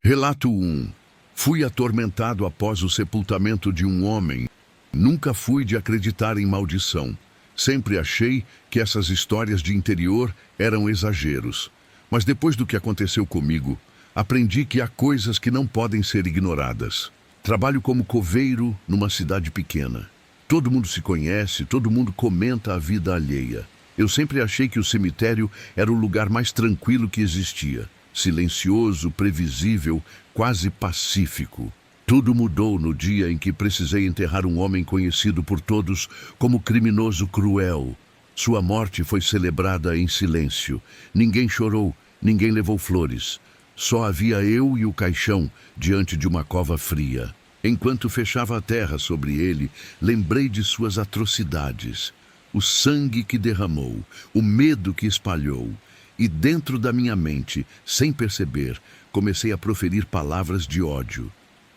Relato 1. Fui atormentado após o sepultamento de um homem. Nunca fui de acreditar em maldição. Sempre achei que essas histórias de interior eram exageros. Mas depois do que aconteceu comigo, aprendi que há coisas que não podem ser ignoradas. Trabalho como coveiro numa cidade pequena. Todo mundo se conhece, todo mundo comenta a vida alheia. Eu sempre achei que o cemitério era o lugar mais tranquilo que existia. Silencioso, previsível, quase pacífico. Tudo mudou no dia em que precisei enterrar um homem conhecido por todos como criminoso cruel. Sua morte foi celebrada em silêncio. Ninguém chorou, ninguém levou flores. Só havia eu e o caixão diante de uma cova fria. Enquanto fechava a terra sobre ele, lembrei de suas atrocidades. O sangue que derramou, o medo que espalhou. E dentro da minha mente, sem perceber, comecei a proferir palavras de ódio.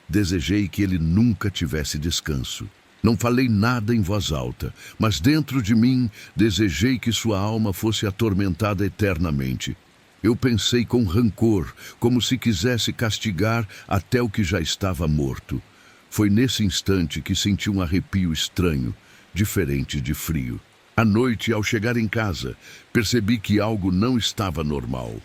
Desejei que ele nunca tivesse descanso. Não falei nada em voz alta, mas dentro de mim desejei que sua alma fosse atormentada eternamente. Eu pensei com rancor, como se quisesse castigar até o que já estava morto. Foi nesse instante que senti um arrepio estranho, diferente de frio. À noite, ao chegar em casa, percebi que algo não estava normal.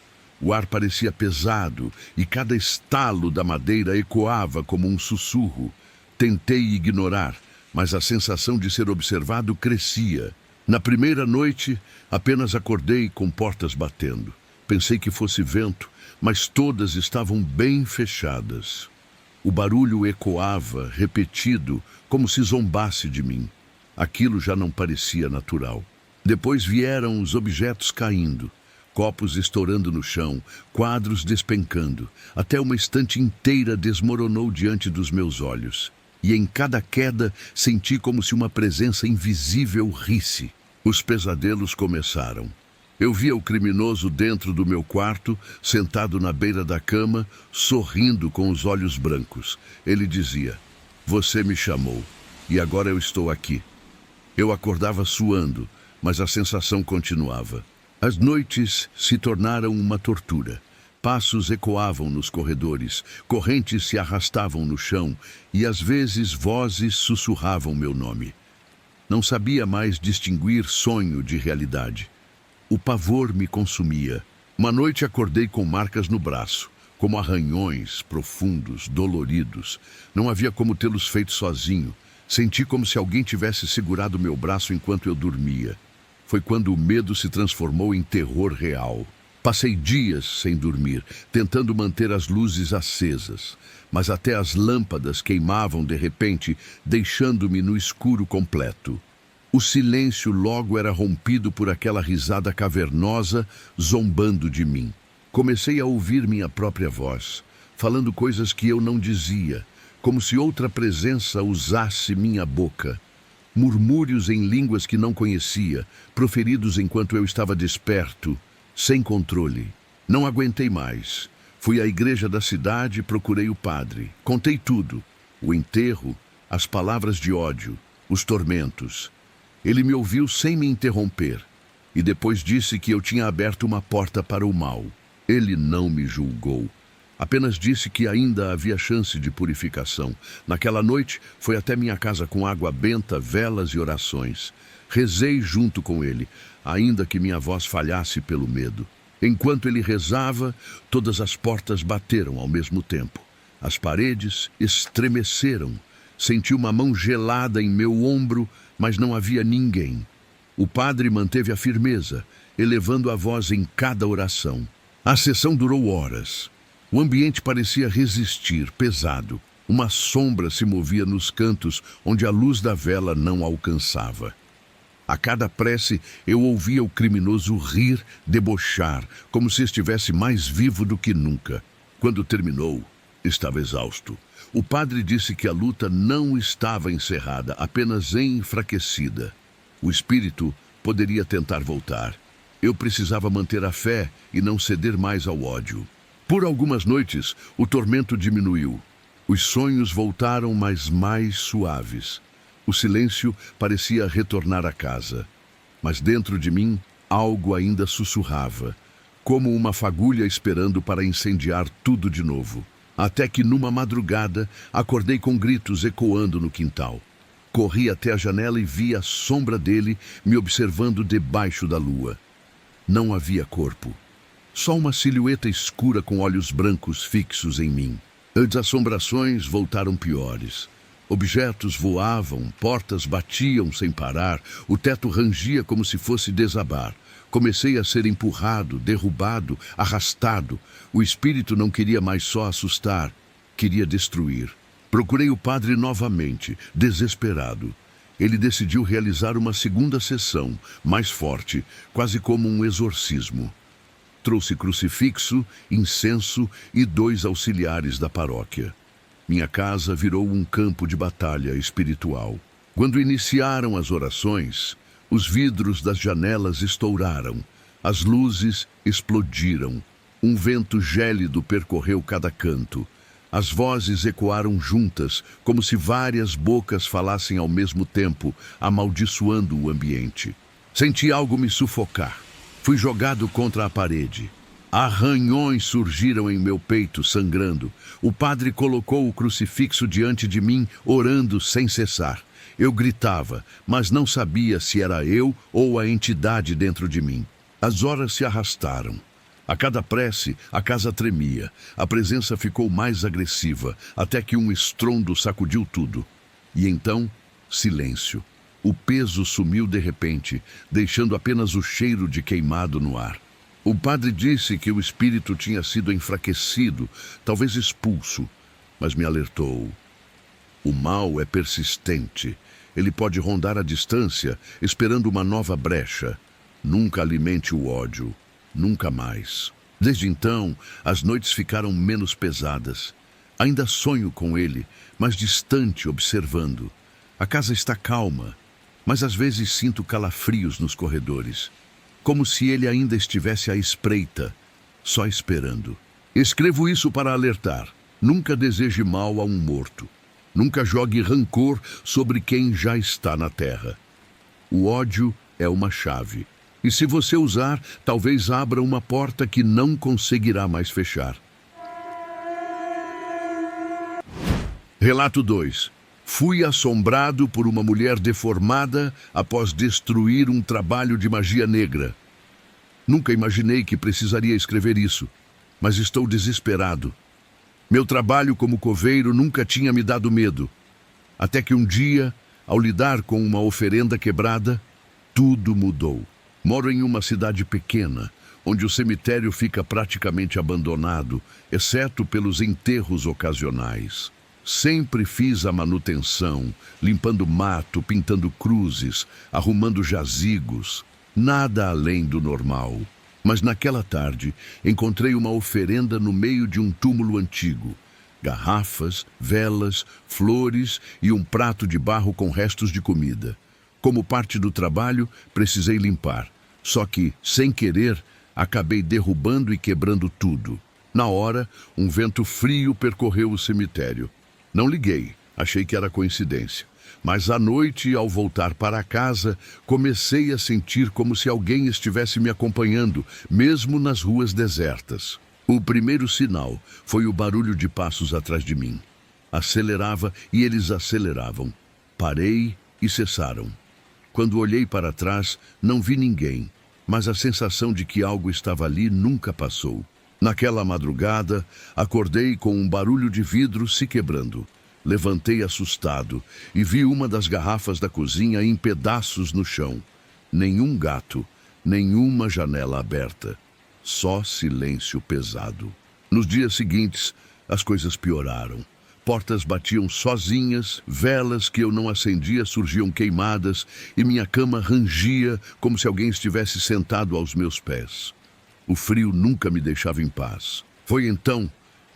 O ar parecia pesado e cada estalo da madeira ecoava como um sussurro. Tentei ignorar, mas a sensação de ser observado crescia. Na primeira noite, apenas acordei com portas batendo. Pensei que fosse vento, mas todas estavam bem fechadas. O barulho ecoava, repetido, como se zombasse de mim. Aquilo já não parecia natural. Depois vieram os objetos caindo. Copos estourando no chão, quadros despencando, até uma estante inteira desmoronou diante dos meus olhos. E em cada queda senti como se uma presença invisível risse. Os pesadelos começaram. Eu via o criminoso dentro do meu quarto, sentado na beira da cama, sorrindo com os olhos brancos. Ele dizia: "Você me chamou, e agora eu estou aqui." Eu acordava suando, mas a sensação continuava. As noites se tornaram uma tortura. Passos ecoavam nos corredores, correntes se arrastavam no chão e às vezes vozes sussurravam meu nome. Não sabia mais distinguir sonho de realidade. O pavor me consumia. Uma noite acordei com marcas no braço, como arranhões profundos, doloridos. Não havia como tê-los feito sozinho. Senti como se alguém tivesse segurado meu braço enquanto eu dormia. Foi quando o medo se transformou em terror real. Passei dias sem dormir, tentando manter as luzes acesas, mas até as lâmpadas queimavam de repente, deixando-me no escuro completo. O silêncio logo era rompido por aquela risada cavernosa, zombando de mim. Comecei a ouvir minha própria voz, falando coisas que eu não dizia, como se outra presença usasse minha boca. Murmúrios em línguas que não conhecia, proferidos enquanto eu estava desperto, sem controle. Não aguentei mais. Fui à igreja da cidade e procurei o padre. Contei tudo: o enterro, as palavras de ódio, os tormentos. Ele me ouviu sem me interromper e depois disse que eu tinha aberto uma porta para o mal. Ele não me julgou. Apenas disse que ainda havia chance de purificação. Naquela noite, foi até minha casa com água benta, velas e orações. Rezei junto com ele, ainda que minha voz falhasse pelo medo. Enquanto ele rezava, todas as portas bateram ao mesmo tempo. As paredes estremeceram. Senti uma mão gelada em meu ombro, mas não havia ninguém. O padre manteve a firmeza, elevando a voz em cada oração. A sessão durou horas. O ambiente parecia resistir, pesado. Uma sombra se movia nos cantos, onde a luz da vela não alcançava. A cada prece, eu ouvia o criminoso rir, debochar, como se estivesse mais vivo do que nunca. Quando terminou, estava exausto. O padre disse que a luta não estava encerrada, apenas enfraquecida. O espírito poderia tentar voltar. Eu precisava manter a fé e não ceder mais ao ódio. Por algumas noites, o tormento diminuiu. Os sonhos voltaram, mas mais suaves. O silêncio parecia retornar à casa. Mas dentro de mim, algo ainda sussurrava, como uma fagulha esperando para incendiar tudo de novo. Até que numa madrugada acordei com gritos ecoando no quintal. Corri até a janela e vi a sombra dele me observando debaixo da lua. Não havia corpo. Só uma silhueta escura com olhos brancos fixos em mim. As assombrações voltaram piores. Objetos voavam, portas batiam sem parar, o teto rangia como se fosse desabar. Comecei a ser empurrado, derrubado, arrastado. O espírito não queria mais só assustar, queria destruir. Procurei o padre novamente, desesperado. Ele decidiu realizar uma segunda sessão, mais forte, quase como um exorcismo. Trouxe crucifixo, incenso e 2 auxiliares da paróquia. Minha casa virou um campo de batalha espiritual. Quando iniciaram as orações, os vidros das janelas estouraram, as luzes explodiram, um vento gélido percorreu cada canto. As vozes ecoaram juntas, como se várias bocas falassem ao mesmo tempo, amaldiçoando o ambiente. Senti algo me sufocar. Fui jogado contra a parede. Arranhões surgiram em meu peito, sangrando. O padre colocou o crucifixo diante de mim, orando sem cessar. Eu gritava, mas não sabia se era eu ou a entidade dentro de mim. As horas se arrastaram. A cada prece, a casa tremia. A presença ficou mais agressiva, até que um estrondo sacudiu tudo. E então, silêncio. O peso sumiu de repente, deixando apenas o cheiro de queimado no ar. O padre disse que o espírito tinha sido enfraquecido, talvez expulso, mas me alertou. O mal é persistente. Ele pode rondar a distância, esperando uma nova brecha. Nunca alimente o ódio. Nunca mais. Desde então, as noites ficaram menos pesadas. Ainda sonho com ele, mas distante, observando. A casa está calma, mas às vezes sinto calafrios nos corredores. Como se ele ainda estivesse à espreita, só esperando. Escrevo isso para alertar. Nunca deseje mal a um morto. Nunca jogue rancor sobre quem já está na terra. O ódio é uma chave. E se você usar, talvez abra uma porta que não conseguirá mais fechar. Relato 2. Fui assombrado por uma mulher deformada após destruir um trabalho de magia negra. Nunca imaginei que precisaria escrever isso, mas estou desesperado. Meu trabalho como coveiro nunca tinha me dado medo. Até que um dia, ao lidar com uma oferenda quebrada, tudo mudou. Moro em uma cidade pequena, onde o cemitério fica praticamente abandonado, exceto pelos enterros ocasionais. Sempre fiz a manutenção, limpando mato, pintando cruzes, arrumando jazigos. Nada além do normal. Mas naquela tarde, encontrei uma oferenda no meio de um túmulo antigo. Garrafas, velas, flores e um prato de barro com restos de comida. Como parte do trabalho, precisei limpar. Só que, sem querer, acabei derrubando e quebrando tudo. Na hora, um vento frio percorreu o cemitério. Não liguei, achei que era coincidência. Mas à noite, ao voltar para casa, comecei a sentir como se alguém estivesse me acompanhando, mesmo nas ruas desertas. O primeiro sinal foi o barulho de passos atrás de mim. Acelerava e eles aceleravam. Parei e cessaram. Quando olhei para trás, não vi ninguém, mas a sensação de que algo estava ali nunca passou. Naquela madrugada, acordei com um barulho de vidro se quebrando. Levantei assustado e vi uma das garrafas da cozinha em pedaços no chão. Nenhum gato, nenhuma janela aberta. Só silêncio pesado. Nos dias seguintes, as coisas pioraram. Portas batiam sozinhas, velas que eu não acendia surgiam queimadas e minha cama rangia como se alguém estivesse sentado aos meus pés. O frio nunca me deixava em paz. Foi então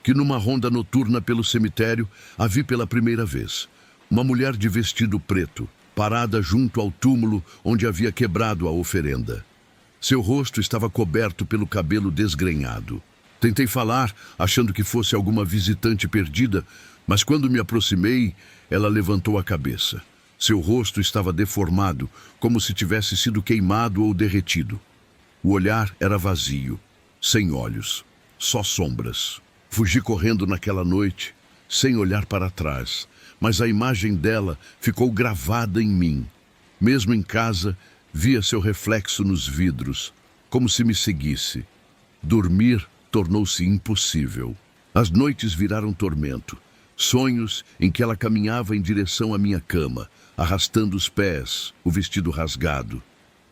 que numa ronda noturna pelo cemitério, a vi pela primeira vez. Uma mulher de vestido preto, parada junto ao túmulo onde havia quebrado a oferenda. Seu rosto estava coberto pelo cabelo desgrenhado. Tentei falar, achando que fosse alguma visitante perdida, mas quando me aproximei, ela levantou a cabeça. Seu rosto estava deformado, como se tivesse sido queimado ou derretido. O olhar era vazio, sem olhos, só sombras. Fugi correndo naquela noite, sem olhar para trás, mas a imagem dela ficou gravada em mim. Mesmo em casa, via seu reflexo nos vidros, como se me seguisse. Dormir tornou-se impossível. As noites viraram tormento. Sonhos em que ela caminhava em direção à minha cama, arrastando os pés, o vestido rasgado.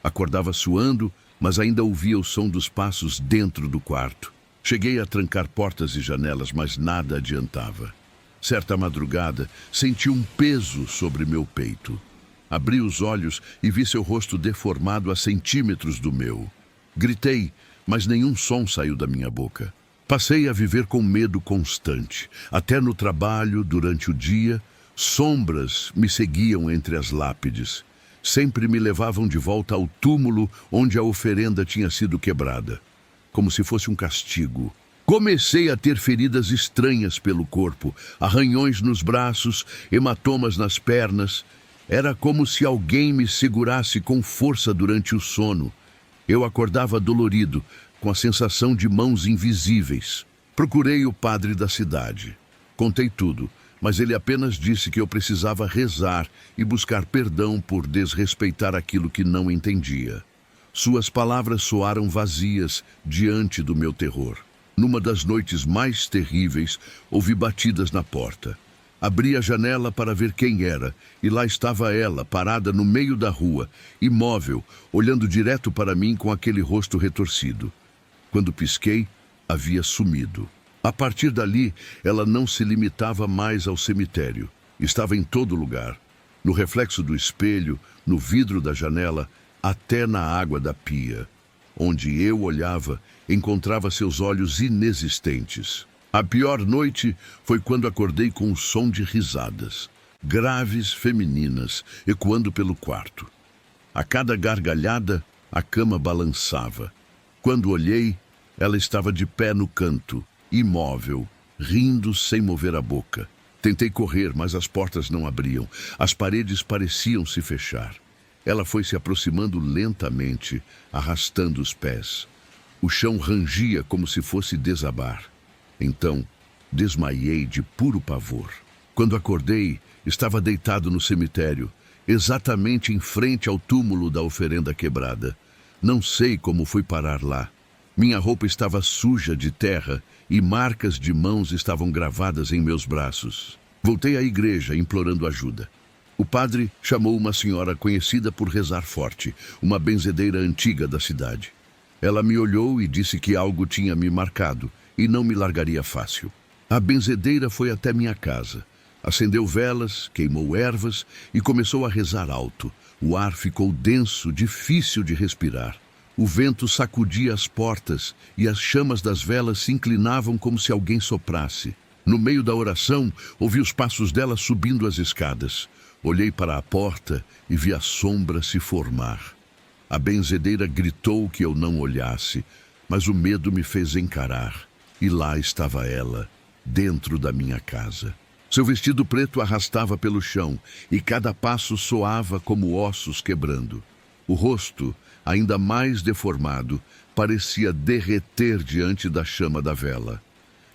Acordava suando, mas ainda ouvia o som dos passos dentro do quarto. Cheguei a trancar portas e janelas, mas nada adiantava. Certa madrugada, senti um peso sobre meu peito. Abri os olhos e vi seu rosto deformado a centímetros do meu. Gritei, mas nenhum som saiu da minha boca. Passei a viver com medo constante. Até no trabalho, durante o dia, sombras me seguiam entre as lápides. Sempre me levavam de volta ao túmulo onde a oferenda tinha sido quebrada, como se fosse um castigo. Comecei a ter feridas estranhas pelo corpo, arranhões nos braços, hematomas nas pernas. Era como se alguém me segurasse com força durante o sono. Eu acordava dolorido, com a sensação de mãos invisíveis. Procurei o padre da cidade. Contei tudo, mas ele apenas disse que eu precisava rezar e buscar perdão por desrespeitar aquilo que não entendia. Suas palavras soaram vazias diante do meu terror. Numa das noites mais terríveis, ouvi batidas na porta. Abri a janela para ver quem era, e lá estava ela, parada no meio da rua, imóvel, olhando direto para mim com aquele rosto retorcido. Quando pisquei, havia sumido. A partir dali, ela não se limitava mais ao cemitério. Estava em todo lugar. No reflexo do espelho, no vidro da janela, até na água da pia. Onde eu olhava, encontrava seus olhos inexistentes. A pior noite foi quando acordei com o som de risadas, graves femininas, ecoando pelo quarto. A cada gargalhada, a cama balançava. Quando olhei, ela estava de pé no canto, imóvel, rindo sem mover a boca. Tentei correr, mas as portas não abriam. As paredes pareciam se fechar. Ela foi se aproximando lentamente, arrastando os pés. O chão rangia como se fosse desabar. Então, desmaiei de puro pavor. Quando acordei, estava deitado no cemitério, exatamente em frente ao túmulo da oferenda quebrada. Não sei como fui parar lá. Minha roupa estava suja de terra e marcas de mãos estavam gravadas em meus braços. Voltei à igreja implorando ajuda. O padre chamou uma senhora conhecida por rezar forte, uma benzedeira antiga da cidade. Ela me olhou e disse que algo tinha me marcado e não me largaria fácil. A benzedeira foi até minha casa. Acendeu velas, queimou ervas e começou a rezar alto. O ar ficou denso, difícil de respirar. O vento sacudia as portas e as chamas das velas se inclinavam como se alguém soprasse. No meio da oração, ouvi os passos dela subindo as escadas. Olhei para a porta e vi a sombra se formar. A benzedeira gritou que eu não olhasse, mas o medo me fez encarar. E lá estava ela, dentro da minha casa. Seu vestido preto arrastava pelo chão e cada passo soava como ossos quebrando. O rosto, ainda mais deformado, parecia derreter diante da chama da vela.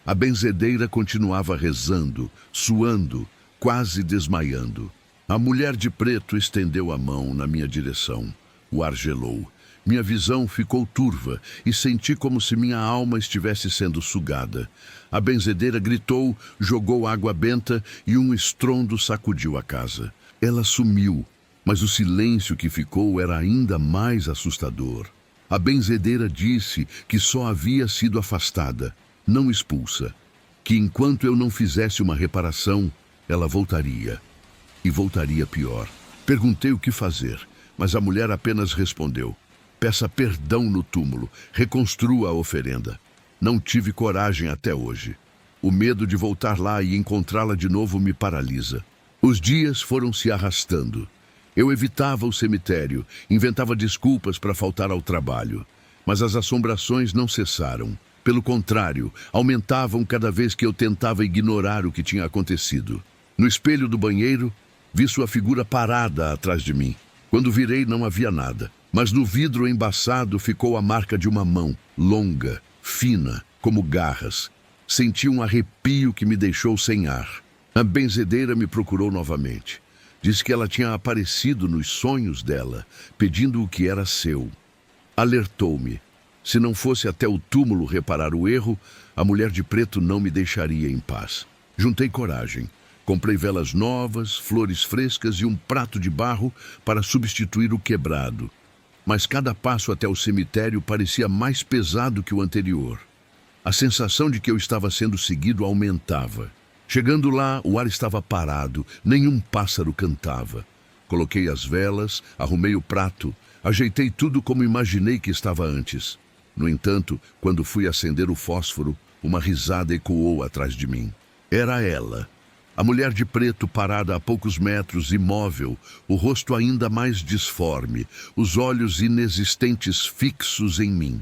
A benzedeira continuava rezando, suando, quase desmaiando. A mulher de preto estendeu a mão na minha direção. O ar gelou. Minha visão ficou turva e senti como se minha alma estivesse sendo sugada. A benzedeira gritou, jogou água benta e um estrondo sacudiu a casa. Ela sumiu, mas o silêncio que ficou era ainda mais assustador. A benzedeira disse que só havia sido afastada, não expulsa. Que enquanto eu não fizesse uma reparação, ela voltaria. E voltaria pior. Perguntei o que fazer, mas a mulher apenas respondeu: peça perdão no túmulo, reconstrua a oferenda. Não tive coragem até hoje. O medo de voltar lá e encontrá-la de novo me paralisa. Os dias foram se arrastando. Eu evitava o cemitério, inventava desculpas para faltar ao trabalho. Mas as assombrações não cessaram. Pelo contrário, aumentavam cada vez que eu tentava ignorar o que tinha acontecido. No espelho do banheiro, vi sua figura parada atrás de mim. Quando virei, não havia nada. Mas no vidro embaçado ficou a marca de uma mão, longa, fina, como garras. Senti um arrepio que me deixou sem ar. A benzedeira me procurou novamente. Disse que ela tinha aparecido nos sonhos dela, pedindo o que era seu. Alertou-me. Se não fosse até o túmulo reparar o erro, a mulher de preto não me deixaria em paz. Juntei coragem. Comprei velas novas, flores frescas e um prato de barro para substituir o quebrado. Mas cada passo até o cemitério parecia mais pesado que o anterior. A sensação de que eu estava sendo seguido aumentava. Chegando lá, o ar estava parado, nenhum pássaro cantava. Coloquei as velas, arrumei o prato, ajeitei tudo como imaginei que estava antes. No entanto, quando fui acender o fósforo, uma risada ecoou atrás de mim. Era ela. A mulher de preto parada a poucos metros, imóvel, o rosto ainda mais disforme, os olhos inexistentes fixos em mim.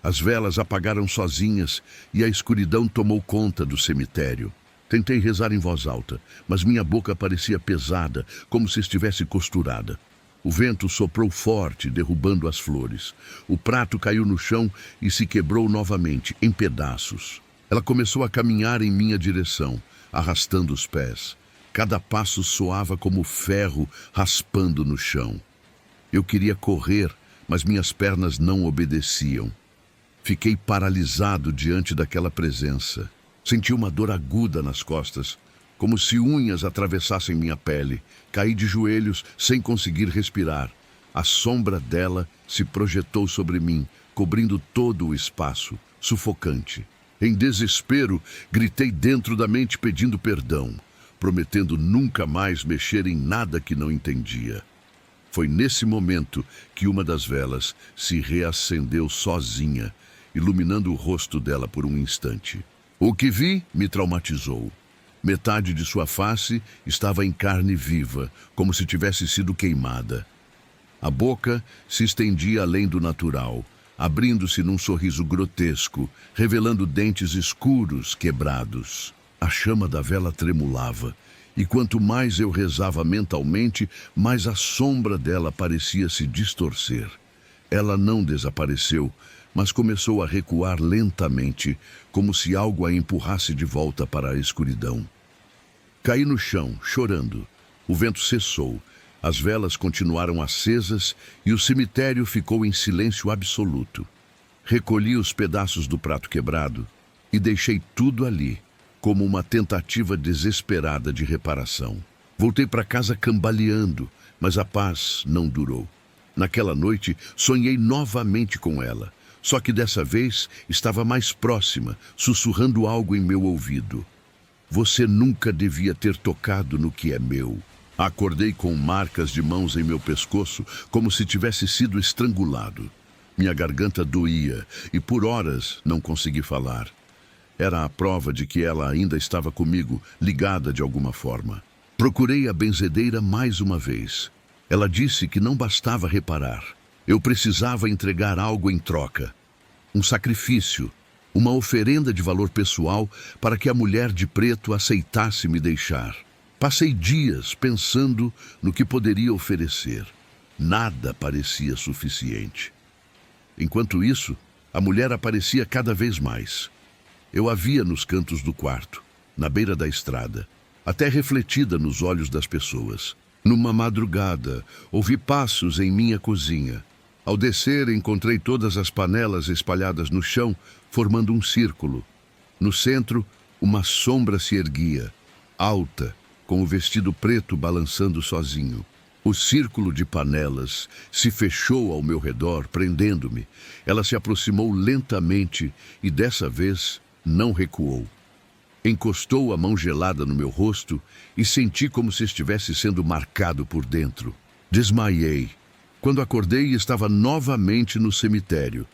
As velas apagaram sozinhas e a escuridão tomou conta do cemitério. Tentei rezar em voz alta, mas minha boca parecia pesada, como se estivesse costurada. O vento soprou forte, derrubando as flores. O prato caiu no chão e se quebrou novamente, em pedaços. Ela começou a caminhar em minha direção, arrastando os pés. Cada passo soava como ferro raspando no chão. Eu queria correr, mas minhas pernas não obedeciam. Fiquei paralisado diante daquela presença. Senti uma dor aguda nas costas, como se unhas atravessassem minha pele. Caí de joelhos sem conseguir respirar. A sombra dela se projetou sobre mim, cobrindo todo o espaço, sufocante. Em desespero, gritei dentro da mente pedindo perdão, prometendo nunca mais mexer em nada que não entendia. Foi nesse momento que uma das velas se reacendeu sozinha, iluminando o rosto dela por um instante. O que vi me traumatizou. Metade de sua face estava em carne viva, como se tivesse sido queimada. A boca se estendia além do natural, abrindo-se num sorriso grotesco, revelando dentes escuros, quebrados. A chama da vela tremulava, e quanto mais eu rezava mentalmente, mais a sombra dela parecia se distorcer. Ela não desapareceu, mas começou a recuar lentamente, como se algo a empurrasse de volta para a escuridão. Caí no chão, chorando. O vento cessou, as velas continuaram acesas e o cemitério ficou em silêncio absoluto. Recolhi os pedaços do prato quebrado e deixei tudo ali, como uma tentativa desesperada de reparação. Voltei para casa cambaleando, mas a paz não durou. Naquela noite, sonhei novamente com ela. Só que dessa vez estava mais próxima, sussurrando algo em meu ouvido. Você nunca devia ter tocado no que é meu. Acordei com marcas de mãos em meu pescoço, como se tivesse sido estrangulado. Minha garganta doía e por horas não consegui falar. Era a prova de que ela ainda estava comigo, ligada de alguma forma. Procurei a benzedeira mais uma vez. Ela disse que não bastava reparar. Eu precisava entregar algo em troca. Um sacrifício, uma oferenda de valor pessoal para que a mulher de preto aceitasse me deixar. Passei dias pensando no que poderia oferecer. Nada parecia suficiente. Enquanto isso, a mulher aparecia cada vez mais. Eu a via nos cantos do quarto, na beira da estrada, até refletida nos olhos das pessoas. Numa madrugada, ouvi passos em minha cozinha. Ao descer, encontrei todas as panelas espalhadas no chão, formando um círculo. No centro, uma sombra se erguia, alta, com o vestido preto balançando sozinho. O círculo de panelas se fechou ao meu redor, prendendo-me. Ela se aproximou lentamente e, dessa vez, não recuou. Encostou a mão gelada no meu rosto e senti como se estivesse sendo marcado por dentro. Desmaiei. Quando acordei, estava novamente no cemitério.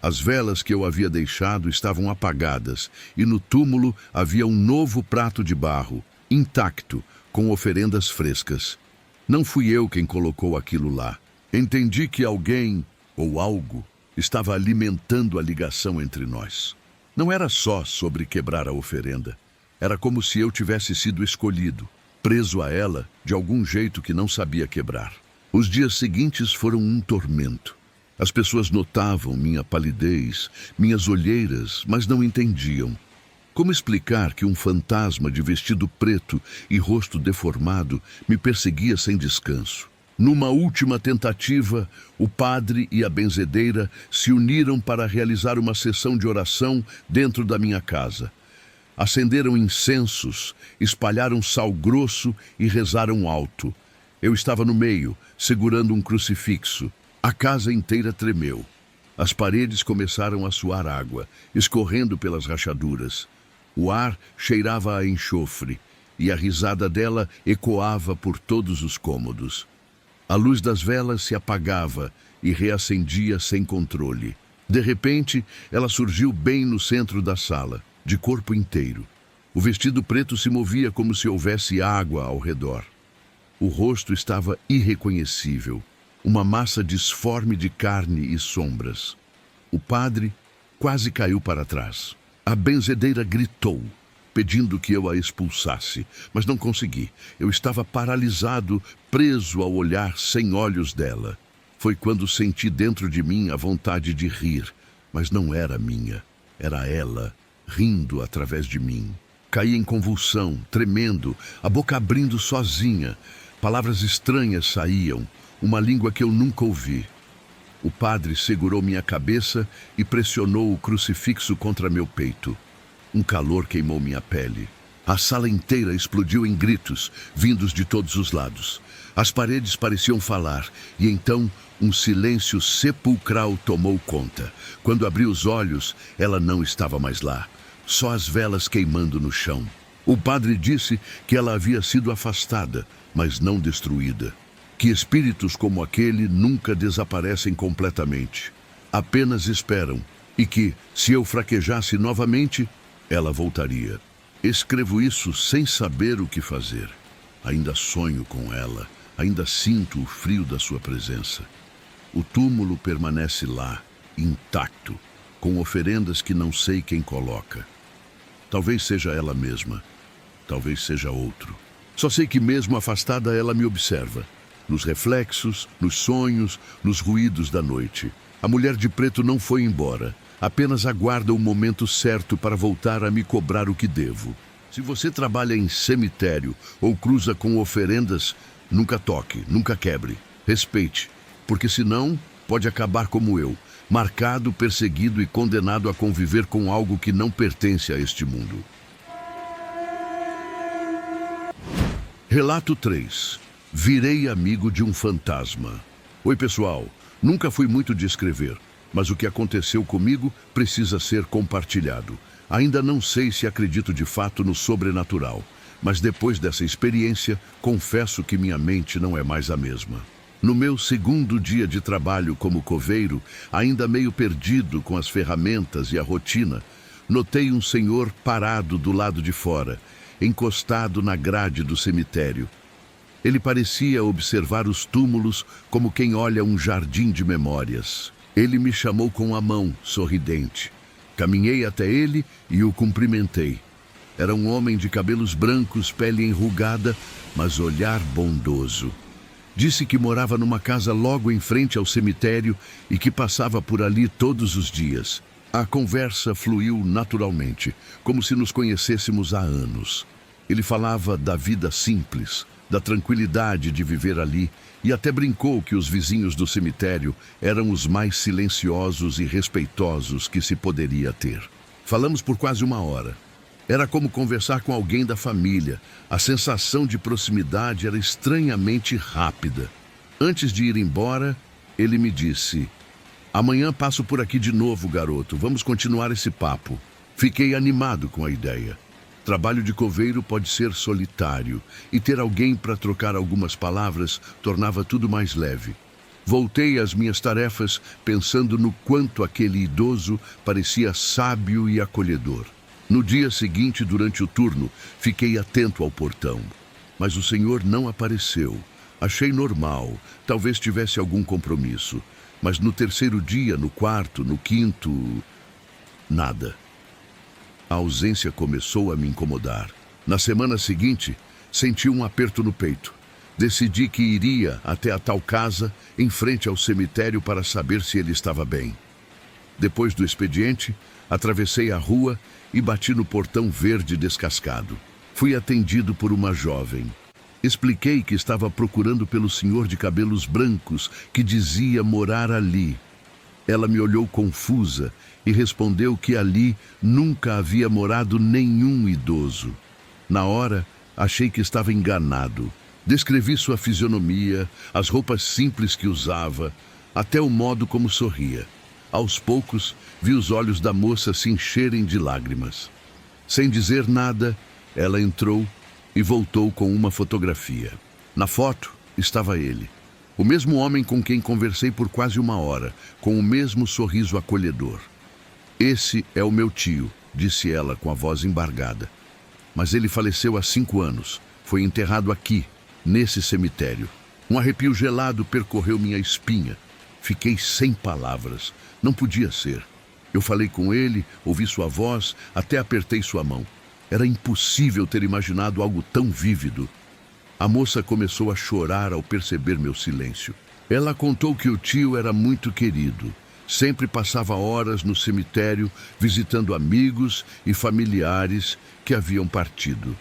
As velas que eu havia deixado estavam apagadas e no túmulo havia um novo prato de barro, intacto, com oferendas frescas. Não fui eu quem colocou aquilo lá. Entendi que alguém, ou algo, estava alimentando a ligação entre nós. Não era só sobre quebrar a oferenda. Era como se eu tivesse sido escolhido, preso a ela de algum jeito que não sabia quebrar. Os dias seguintes foram um tormento. As pessoas notavam minha palidez, minhas olheiras, mas não entendiam. Como explicar que um fantasma de vestido preto e rosto deformado me perseguia sem descanso? Numa última tentativa, o padre e a benzedeira se uniram para realizar uma sessão de oração dentro da minha casa. Acenderam incensos, espalharam sal grosso e rezaram alto. Eu estava no meio, segurando um crucifixo. A casa inteira tremeu. As paredes começaram a suar água, escorrendo pelas rachaduras. O ar cheirava a enxofre e a risada dela ecoava por todos os cômodos. A luz das velas se apagava e reacendia sem controle. De repente, ela surgiu bem no centro da sala, de corpo inteiro. O vestido preto se movia como se houvesse água ao redor. O rosto estava irreconhecível, uma massa disforme de carne e sombras. O padre quase caiu para trás. A benzedeira gritou, pedindo que eu a expulsasse, mas não consegui. Eu estava paralisado, preso ao olhar sem olhos dela. Foi quando senti dentro de mim a vontade de rir, mas não era minha. Era ela, rindo através de mim. Caí em convulsão, tremendo, a boca abrindo sozinha. Palavras estranhas saíam, uma língua que eu nunca ouvi. O padre segurou minha cabeça e pressionou o crucifixo contra meu peito. Um calor queimou minha pele. A sala inteira explodiu em gritos, vindos de todos os lados. As paredes pareciam falar, e então um silêncio sepulcral tomou conta. Quando abri os olhos, ela não estava mais lá. Só as velas queimando no chão. O padre disse que ela havia sido afastada, mas não destruída. Que espíritos como aquele nunca desaparecem completamente. Apenas esperam, e que, se eu fraquejasse novamente, ela voltaria. Escrevo isso sem saber o que fazer. Ainda sonho com ela, ainda sinto o frio da sua presença. O túmulo permanece lá, intacto, com oferendas que não sei quem coloca. Talvez seja ela mesma, talvez seja outro. Só sei que mesmo afastada ela me observa, nos reflexos, nos sonhos, nos ruídos da noite. A mulher de preto não foi embora. Apenas aguarda o momento certo para voltar a me cobrar o que devo. Se você trabalha em cemitério ou cruza com oferendas, nunca toque, nunca quebre. Respeite, porque senão pode acabar como eu, marcado, perseguido e condenado a conviver com algo que não pertence a este mundo. Relato 3. Virei amigo de um fantasma. Oi, pessoal. Nunca fui muito de escrever. Mas o que aconteceu comigo precisa ser compartilhado. Ainda não sei se acredito de fato no sobrenatural, mas depois dessa experiência, confesso que minha mente não é mais a mesma. No meu segundo dia de trabalho como coveiro, ainda meio perdido com as ferramentas e a rotina, notei um senhor parado do lado de fora, encostado na grade do cemitério. Ele parecia observar os túmulos como quem olha um jardim de memórias. Ele me chamou com a mão, sorridente. Caminhei até ele e o cumprimentei. Era um homem de cabelos brancos, pele enrugada, mas olhar bondoso. Disse que morava numa casa logo em frente ao cemitério e que passava por ali todos os dias. A conversa fluiu naturalmente, como se nos conhecêssemos há anos. Ele falava da vida simples, da tranquilidade de viver ali, e até brincou que os vizinhos do cemitério eram os mais silenciosos e respeitosos que se poderia ter. Falamos por quase 1 hora. Era como conversar com alguém da família. A sensação de proximidade era estranhamente rápida. Antes de ir embora, ele me disse: "Amanhã passo por aqui de novo, garoto. Vamos continuar esse papo." Fiquei animado com a ideia. Trabalho de coveiro pode ser solitário, e ter alguém para trocar algumas palavras tornava tudo mais leve. Voltei às minhas tarefas pensando no quanto aquele idoso parecia sábio e acolhedor. No dia seguinte, durante o turno, fiquei atento ao portão. Mas o senhor não apareceu. Achei normal, talvez tivesse algum compromisso. Mas no terceiro dia, no quarto, no quinto... nada. A ausência começou a me incomodar. Na semana seguinte, senti um aperto no peito. Decidi que iria até a tal casa, em frente ao cemitério, para saber se ele estava bem. Depois do expediente, Atravessei a rua e bati no portão verde descascado. Fui atendido por uma jovem. Expliquei que estava procurando pelo senhor de cabelos brancos que dizia morar ali. Ela me olhou confusa e respondeu que ali nunca havia morado nenhum idoso. Na hora, achei que estava enganado. Descrevi sua fisionomia, as roupas simples que usava, até o modo como sorria. Aos poucos, vi os olhos da moça se encherem de lágrimas. Sem dizer nada, ela entrou e voltou com uma fotografia. Na foto estava ele, o mesmo homem com quem conversei por quase uma hora, com o mesmo sorriso acolhedor. Esse é o meu tio, disse ela com a voz embargada. Mas ele faleceu há 5 anos. Foi enterrado aqui, nesse cemitério. Um arrepio gelado percorreu minha espinha. Fiquei sem palavras. Não podia ser. Eu falei com ele, ouvi sua voz, até apertei sua mão. Era impossível ter imaginado algo tão vívido. A moça começou a chorar ao perceber meu silêncio. Ela contou que o tio era muito querido. Sempre passava horas no cemitério visitando amigos e familiares que haviam partido.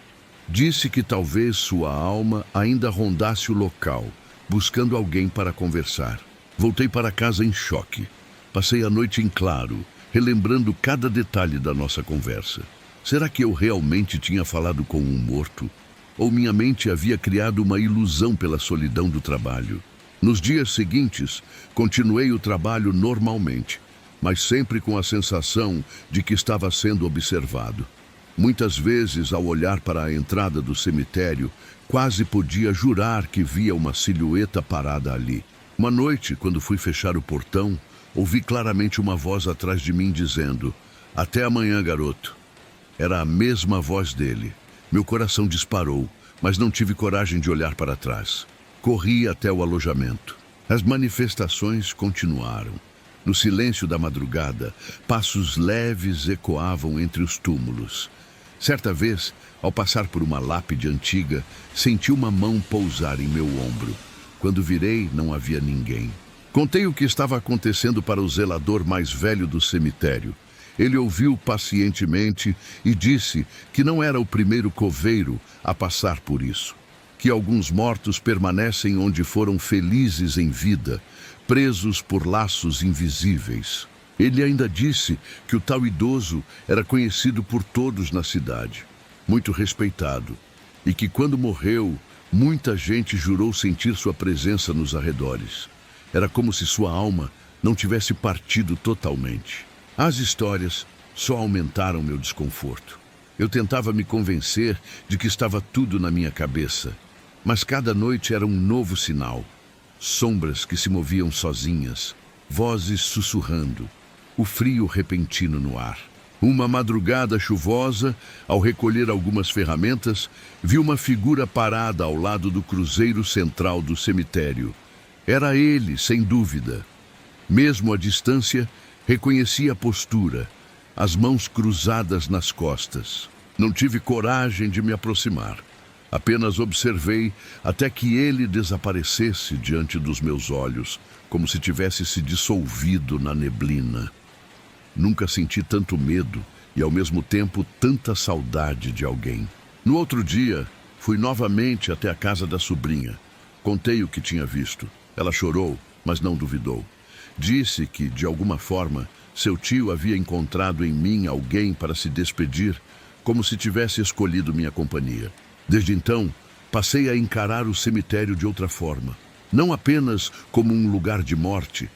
Disse que talvez sua alma ainda rondasse o local, buscando alguém para conversar. Voltei para casa em choque. Passei a noite em claro, relembrando cada detalhe da nossa conversa. Será que eu realmente tinha falado com um morto? Ou minha mente havia criado uma ilusão pela solidão do trabalho? Nos dias seguintes, continuei o trabalho normalmente, mas sempre com a sensação de que estava sendo observado. Muitas vezes, ao olhar para a entrada do cemitério, quase podia jurar que via uma silhueta parada ali. Uma noite, quando fui fechar o portão, ouvi claramente uma voz atrás de mim dizendo: "Até amanhã, garoto." Era a mesma voz dele. Meu coração disparou, mas não tive coragem de olhar para trás. Corri até o alojamento. As manifestações continuaram. No silêncio da madrugada, passos leves ecoavam entre os túmulos. Certa vez, ao passar por uma lápide antiga, senti uma mão pousar em meu ombro. Quando virei, não havia ninguém. Contei o que estava acontecendo para o zelador mais velho do cemitério. Ele ouviu pacientemente e disse que não era o primeiro coveiro a passar por isso. Que alguns mortos permanecem onde foram felizes em vida, presos por laços invisíveis. Ele ainda disse que o tal idoso era conhecido por todos na cidade, muito respeitado, e que quando morreu, muita gente jurou sentir sua presença nos arredores. Era como se sua alma não tivesse partido totalmente. As histórias só aumentaram meu desconforto. Eu tentava me convencer de que estava tudo na minha cabeça, mas cada noite era um novo sinal. Sombras que se moviam sozinhas, vozes sussurrando, o frio repentino no ar. Uma madrugada chuvosa, ao recolher algumas ferramentas, vi uma figura parada ao lado do cruzeiro central do cemitério. Era ele, sem dúvida. Mesmo à distância, reconheci a postura, as mãos cruzadas nas costas. Não tive coragem de me aproximar. Apenas observei até que ele desaparecesse diante dos meus olhos, como se tivesse se dissolvido na neblina. Nunca senti tanto medo e, ao mesmo tempo, tanta saudade de alguém. No outro dia, fui novamente até a casa da sobrinha. Contei o que tinha visto. Ela chorou, mas não duvidou. Disse que, de alguma forma, seu tio havia encontrado em mim alguém para se despedir, como se tivesse escolhido minha companhia. Desde então, passei a encarar o cemitério de outra forma. Não apenas como um lugar de morte,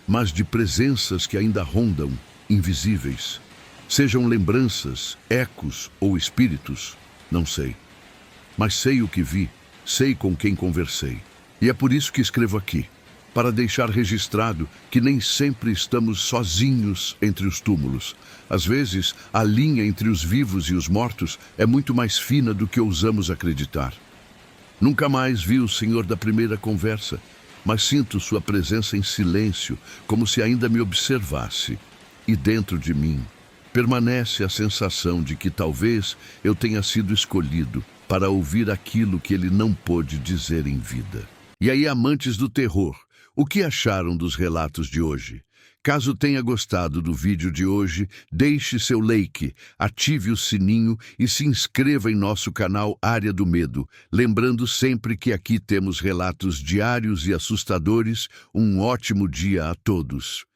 mas de presenças que ainda rondam, invisíveis. Sejam lembranças, ecos ou espíritos, não sei. Mas sei o que vi, sei com quem conversei. E é por isso que escrevo aqui, para deixar registrado que nem sempre estamos sozinhos entre os túmulos. Às vezes, a linha entre os vivos e os mortos é muito mais fina do que ousamos acreditar. Nunca mais vi o senhor da primeira conversa, mas sinto sua presença em silêncio, como se ainda me observasse. E dentro de mim, permanece a sensação de que talvez eu tenha sido escolhido para ouvir aquilo que ele não pôde dizer em vida. E aí, amantes do terror, o que acharam dos relatos de hoje? Caso tenha gostado do vídeo de hoje, deixe seu like, ative o sininho e se inscreva em nosso canal Área do Medo. Lembrando sempre que aqui temos relatos diários e assustadores. Um ótimo dia a todos.